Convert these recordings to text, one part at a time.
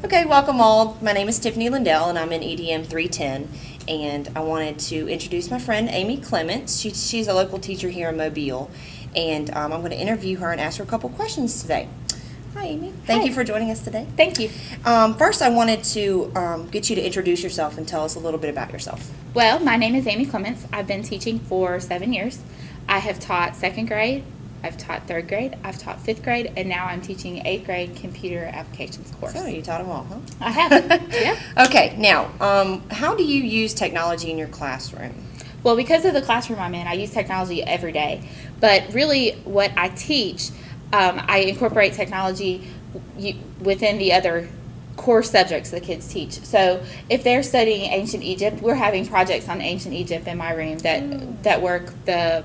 Okay, welcome all. My name is Tiffany Lindell, and I'm in EDM 310. And I wanted to introduce my friend Amy Clements. She's a local teacher here in Mobile, and I'm going to interview her and ask her a couple questions today. Hi, Amy. Thank you for joining us today. Thank you. First, I wanted to get you to introduce yourself and tell us a little bit about yourself. Well, my name is Amy Clements. I've been teaching for 7 years. I have taught second grade, I've taught third grade, I've taught fifth grade, and now I'm teaching 8th grade computer applications course. So you taught them all, huh? I have, yeah. Okay, now, how do you use technology in your classroom? Well, because of the classroom I'm in, I use technology every day. But really, what I teach, I incorporate technology within the other core subjects the kids teach. So if they're studying ancient Egypt, we're having projects on ancient Egypt in my room that work the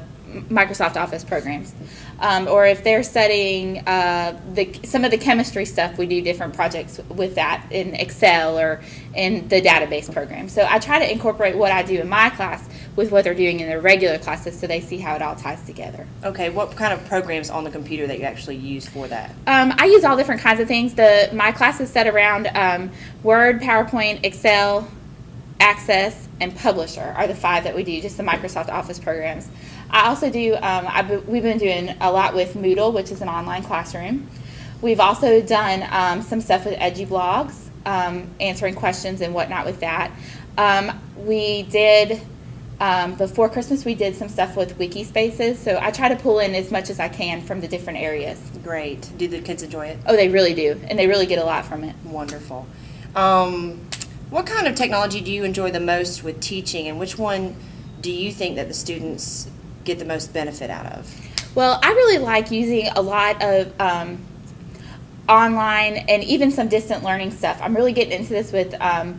Microsoft Office programs. Or if they're studying some of the chemistry stuff, we do different projects with that in Excel or in the database program. So I try to incorporate what I do in my class with what they're doing in their regular classes so they see how it all ties together. Okay, what kind of programs on the computer that you actually use for that? I use all different kinds of things. My class is set around Word, PowerPoint, Excel, Access, and Publisher are the 5 that we do, just the Microsoft Office programs. I also do, we've been doing a lot with Moodle, which is an online classroom. We've also done some stuff with EduBlogs, answering questions and whatnot with that. We did, before Christmas, we did some stuff with Wikispaces, so I try to pull in as much as I can from the different areas. Great. Do the kids enjoy it? Oh, they really do, and they really get a lot from it. Wonderful. What kind of technology do you enjoy the most with teaching, and which one do you think that the students get the most benefit out of? Well, I really like using a lot of online and even some distant learning stuff. I'm really getting into this with the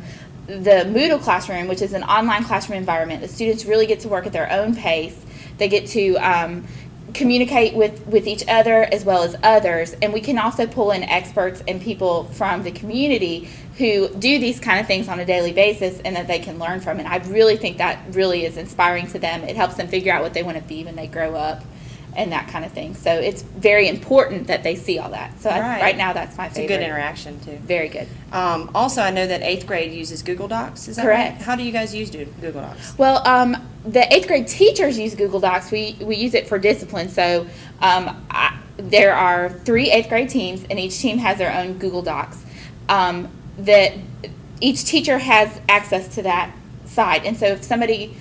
Moodle classroom, which is an online classroom environment. The students really get to work at their own pace. They get to communicate with each other as well as others, and we can also pull in experts and people from the community who do these kind of things on a daily basis and that they can learn from. And I really think that really is inspiring to them. It helps them figure out what they want to be when they grow up and that kind of thing. So it's very important that they see all that. So right now, that's my favorite. It's a good interaction, too. Very good. Also, I know that 8th grade uses Google Docs. Is that correct? Right? How do you guys use Google Docs? Well, the 8th grade teachers use Google Docs. We use it for discipline. So there are 3 8th grade teams, and each team has their own Google Docs. That each teacher has access to that site. And so if somebody,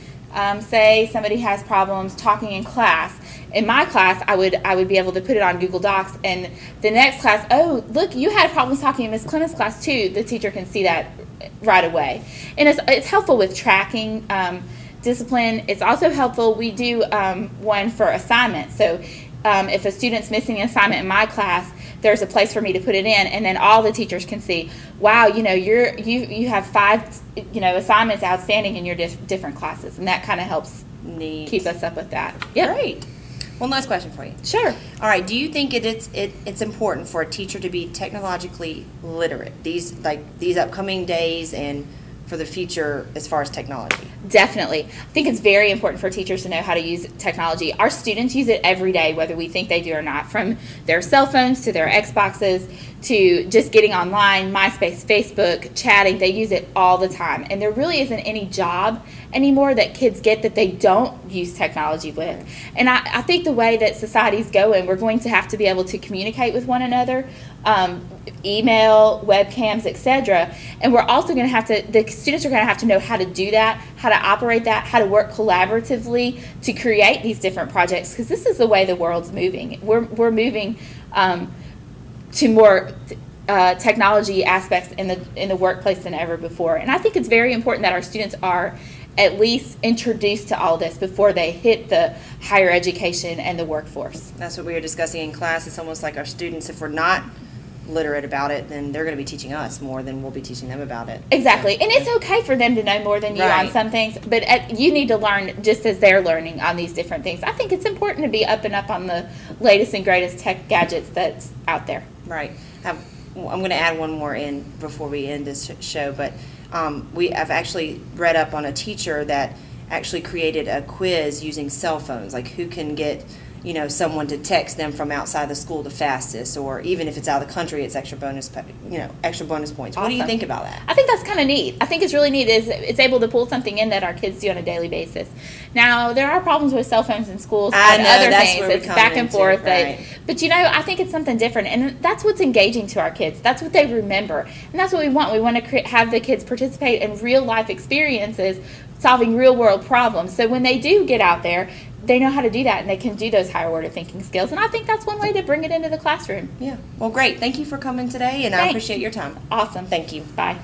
say somebody has problems talking in class, in my class, I would be able to put it on Google Docs, and the next class, oh, look, you had problems talking in Miss Clemens' class too. The teacher can see that right away. And it's helpful with tracking discipline. It's also helpful. We do one for assignments. So if a student's missing an assignment in my class, there's a place for me to put it in, and then all the teachers can see, wow, you have 5 assignments outstanding in your different classes, and that kind of helps keep us up with that. Yep. Great. One last question for you. Sure. All right. Do you think it's important for a teacher to be technologically literate these upcoming days and for the future as far as technology? Definitely. I think it's very important for teachers to know how to use technology. Our students use it every day, whether we think they do or not, from their cell phones to their Xboxes to just getting online, MySpace, Facebook, chatting. They use it all the time. And there really isn't any job anymore that kids get that they don't use technology with. And I think the way that society's going, we're going to have to be able to communicate with one another, email, webcams, etc. And we're also going to have to, the students are going to have to know how to do that, how to operate that, how to work collaboratively to create these different projects, because this is the way the world's moving. We're moving to more technology aspects in the workplace than ever before. And I think it's very important that our students are at least introduced to all this before they hit the higher education and the workforce. That's what we were discussing in class. It's almost like our students, if we're not literate about it, then they're going to be teaching us more than we'll be teaching them about it. Exactly. And it's okay for them to know more than you on some things, but you need to learn just as they're learning on these different things. I think it's important to be up and up on the latest and greatest tech gadgets that's out there. Right. I'm going to add one more in before we end this show, but I've actually read up on a teacher that actually created a quiz using cell phones, like who can get someone to text them from outside the school the fastest, or even if it's out of the country, it's extra bonus points. What do you Awesome. think about that? I think that's kind of neat. I think it's really neat is it's able to pull something in that our kids do on a daily basis. Now, there are problems with cell phones in schools I and know, other that's things. where we It's come back and into, forth. right. But I think it's something different, and that's what's engaging to our kids. That's what they remember, and that's what we want. We want to have the kids participate in real life experiences, solving real world problems. So when they do get out there, they know how to do that, and they can do those higher order thinking skills. And I think that's one way to bring it into the classroom. Yeah. Well, great. Thank you for coming today, and I Thanks. appreciate your time. Awesome. Thank you. Bye.